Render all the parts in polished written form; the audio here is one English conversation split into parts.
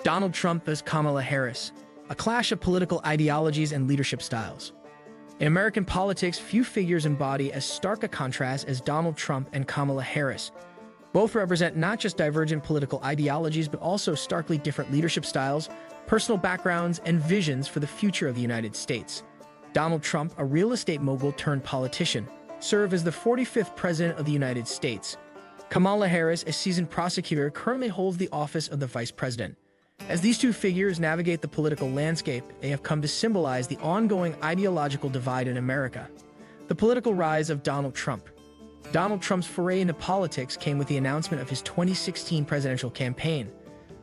Donald Trump vs. Kamala Harris, a clash of political ideologies and leadership styles. In American politics, few figures embody as stark a contrast as Donald Trump and Kamala Harris. Both represent not just divergent political ideologies, but also starkly different leadership styles, personal backgrounds, and visions for the future of the United States. Donald Trump, a real estate mogul turned politician, served as the 45th President of the United States. Kamala Harris, a seasoned prosecutor, currently holds the office of the Vice President. As these two figures navigate the political landscape, they have come to symbolize the ongoing ideological divide in America. The political rise of Donald Trump. Donald Trump's foray into politics came with the announcement of his 2016 presidential campaign.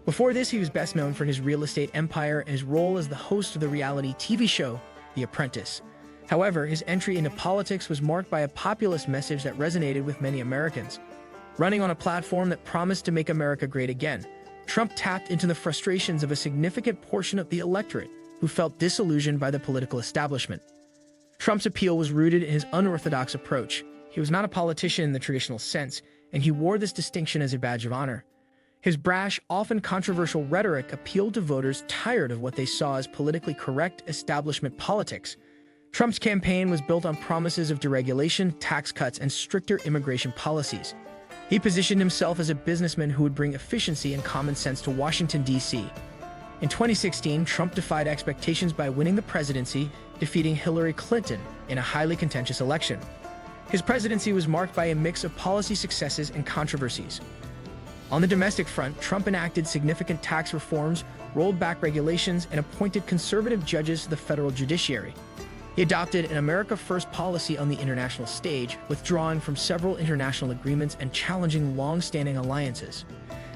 Before this, he was best known for his real estate empire and his role as the host of the reality TV show, The Apprentice. However, his entry into politics was marked by a populist message that resonated with many Americans. Running on a platform that promised to make America great again, Trump tapped into the frustrations of a significant portion of the electorate who felt disillusioned by the political establishment. Trump's appeal was rooted in his unorthodox approach. He was not a politician in the traditional sense, and he wore this distinction as a badge of honor. His brash, often controversial rhetoric appealed to voters tired of what they saw as politically correct establishment politics. Trump's campaign was built on promises of deregulation, tax cuts, and stricter immigration policies. He positioned himself as a businessman who would bring efficiency and common sense to Washington, D.C. In 2016, Trump defied expectations by winning the presidency, defeating Hillary Clinton in a highly contentious election. His presidency was marked by a mix of policy successes and controversies. On the domestic front, Trump enacted significant tax reforms, rolled back regulations, and appointed conservative judges to the federal judiciary. He adopted an America First policy on the international stage, withdrawing from several international agreements and challenging long-standing alliances.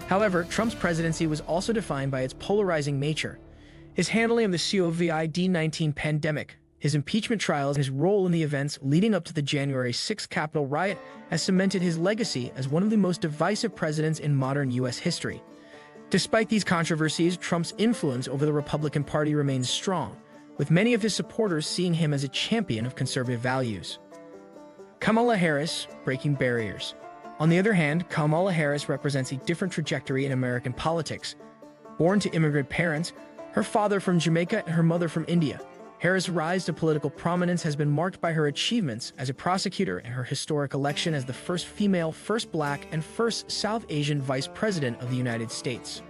However, Trump's presidency was also defined by its polarizing nature. His handling of the COVID-19 pandemic, his impeachment trials, and his role in the events leading up to the January 6th Capitol riot has cemented his legacy as one of the most divisive presidents in modern U.S. history. Despite these controversies, Trump's influence over the Republican Party remains strong, with many of his supporters seeing him as a champion of conservative values. Kamala Harris, breaking barriers. On the other hand, Kamala Harris represents a different trajectory in American politics. Born to immigrant parents, her father from Jamaica and her mother from India, Harris' rise to political prominence has been marked by her achievements as a prosecutor and her historic election as the first female, first black, and first South Asian vice president of the United States.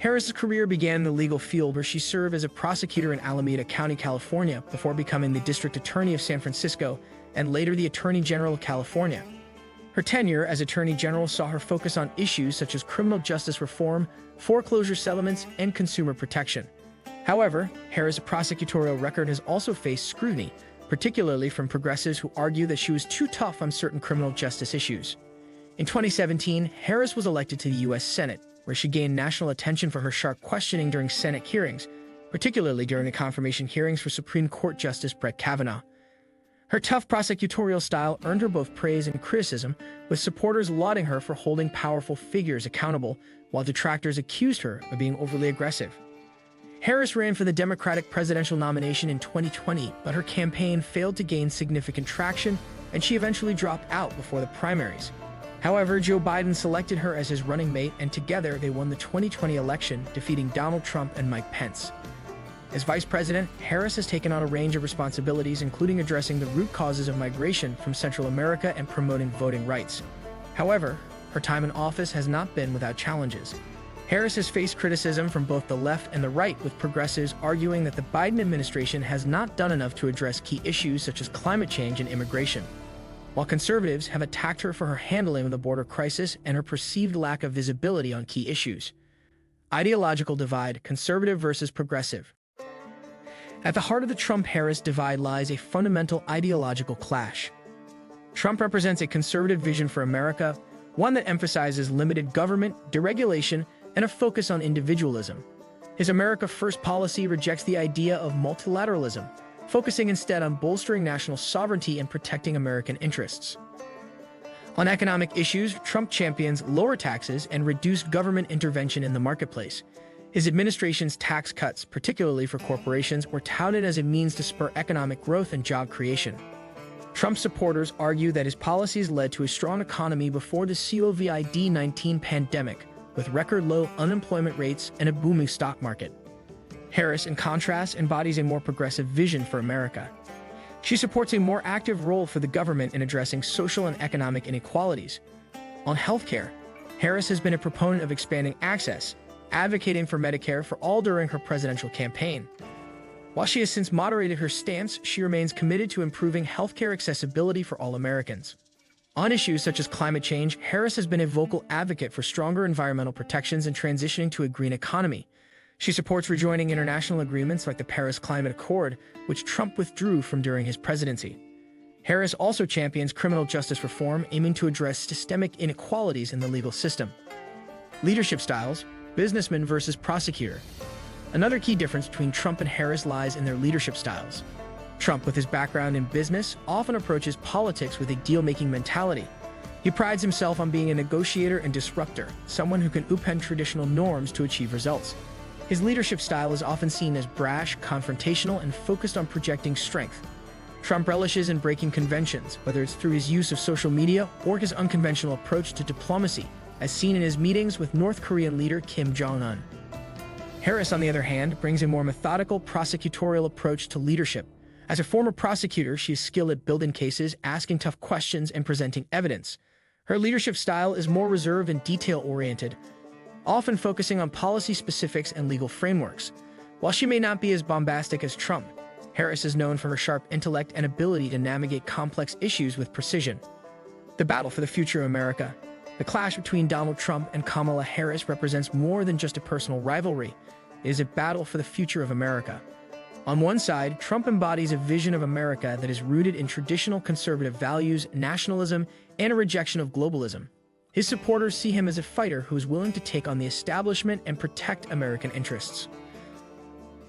Harris's career began in the legal field where she served as a prosecutor in Alameda County, California, before becoming the district attorney of San Francisco and later the Attorney General of California. Her tenure as Attorney General saw her focus on issues such as criminal justice reform, foreclosure settlements, and consumer protection. However, Harris' prosecutorial record has also faced scrutiny, particularly from progressives who argue that she was too tough on certain criminal justice issues. In 2017, Harris was elected to the U.S. Senate, where she gained national attention for her sharp questioning during Senate hearings, particularly during the confirmation hearings for Supreme Court Justice Brett Kavanaugh. Her tough prosecutorial style earned her both praise and criticism, with supporters lauding her for holding powerful figures accountable, while detractors accused her of being overly aggressive. Harris ran for the Democratic presidential nomination in 2020, but her campaign failed to gain significant traction, and she eventually dropped out before the primaries. However, Joe Biden selected her as his running mate, and together they won the 2020 election, defeating Donald Trump and Mike Pence. As vice president, Harris has taken on a range of responsibilities, including addressing the root causes of migration from Central America and promoting voting rights. However, her time in office has not been without challenges. Harris has faced criticism from both the left and the right, with progressives arguing that the Biden administration has not done enough to address key issues such as climate change and immigration, while conservatives have attacked her for her handling of the border crisis and her perceived lack of visibility on key issues. Ideological divide, conservative versus progressive. At the heart of the Trump-Harris divide lies a fundamental ideological clash. Trump represents a conservative vision for America, one that emphasizes limited government, deregulation, and a focus on individualism. His America First policy rejects the idea of multilateralism, focusing instead on bolstering national sovereignty and protecting American interests. On economic issues, Trump champions lower taxes and reduced government intervention in the marketplace. His administration's tax cuts, particularly for corporations, were touted as a means to spur economic growth and job creation. Trump supporters argue that his policies led to a strong economy before the COVID-19 pandemic, with record low unemployment rates and a booming stock market. Harris, in contrast, embodies a more progressive vision for America. She supports a more active role for the government in addressing social and economic inequalities. On healthcare, Harris has been a proponent of expanding access, advocating for Medicare for all during her presidential campaign. While she has since moderated her stance, she remains committed to improving healthcare accessibility for all Americans. On issues such as climate change, Harris has been a vocal advocate for stronger environmental protections and transitioning to a green economy. She supports rejoining international agreements like the Paris Climate Accord, which Trump withdrew from during his presidency. Harris also champions criminal justice reform, aiming to address systemic inequalities in the legal system. Leadership styles: businessman versus prosecutor. Another key difference between Trump and Harris lies in their leadership styles. Trump, with his background in business, often approaches politics with a deal-making mentality. He prides himself on being a negotiator and disruptor, someone who can upend traditional norms to achieve results. His leadership style is often seen as brash, confrontational, and focused on projecting strength. Trump relishes in breaking conventions, whether it's through his use of social media or his unconventional approach to diplomacy, as seen in his meetings with North Korean leader Kim Jong-un. Harris, on the other hand, brings a more methodical, prosecutorial approach to leadership. As a former prosecutor, she is skilled at building cases, asking tough questions, and presenting evidence. Her leadership style is more reserved and detail-oriented, often focusing on policy specifics and legal frameworks. While she may not be as bombastic as Trump, Harris is known for her sharp intellect and ability to navigate complex issues with precision. The battle for the future of America. The clash between Donald Trump and Kamala Harris represents more than just a personal rivalry. It is a battle for the future of America. On one side, Trump embodies a vision of America that is rooted in traditional conservative values, nationalism, and a rejection of globalism. His supporters see him as a fighter who is willing to take on the establishment and protect American interests.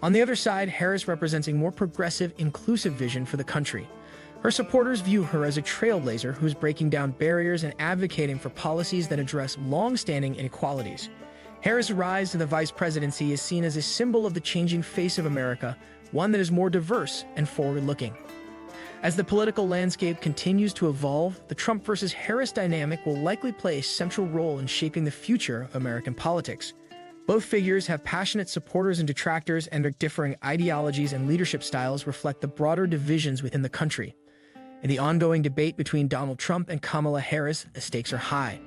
On the other side, Harris represents a more progressive, inclusive vision for the country. Her supporters view her as a trailblazer who is breaking down barriers and advocating for policies that address long-standing inequalities. Harris' rise to the vice presidency is seen as a symbol of the changing face of America, one that is more diverse and forward-looking. As the political landscape continues to evolve, the Trump versus Harris dynamic will likely play a central role in shaping the future of American politics. Both figures have passionate supporters and detractors, and their differing ideologies and leadership styles reflect the broader divisions within the country. In the ongoing debate between Donald Trump and Kamala Harris, the stakes are high.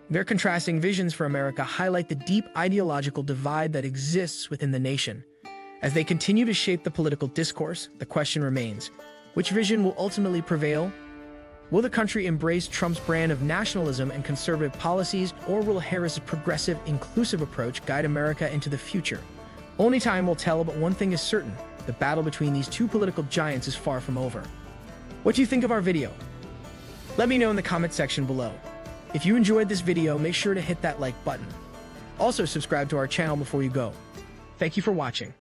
Their contrasting visions for America highlight the deep ideological divide that exists within the nation. As they continue to shape the political discourse, the question remains: which vision will ultimately prevail? Will the country embrace Trump's brand of nationalism and conservative policies, or will Harris's progressive, inclusive approach guide America into the future? Only time will tell, but one thing is certain: the battle between these two political giants is far from over. What do you think of our video? Let me know in the comment section below. If you enjoyed this video, make sure to hit that like button. Also, subscribe to our channel before you go. Thank you for watching.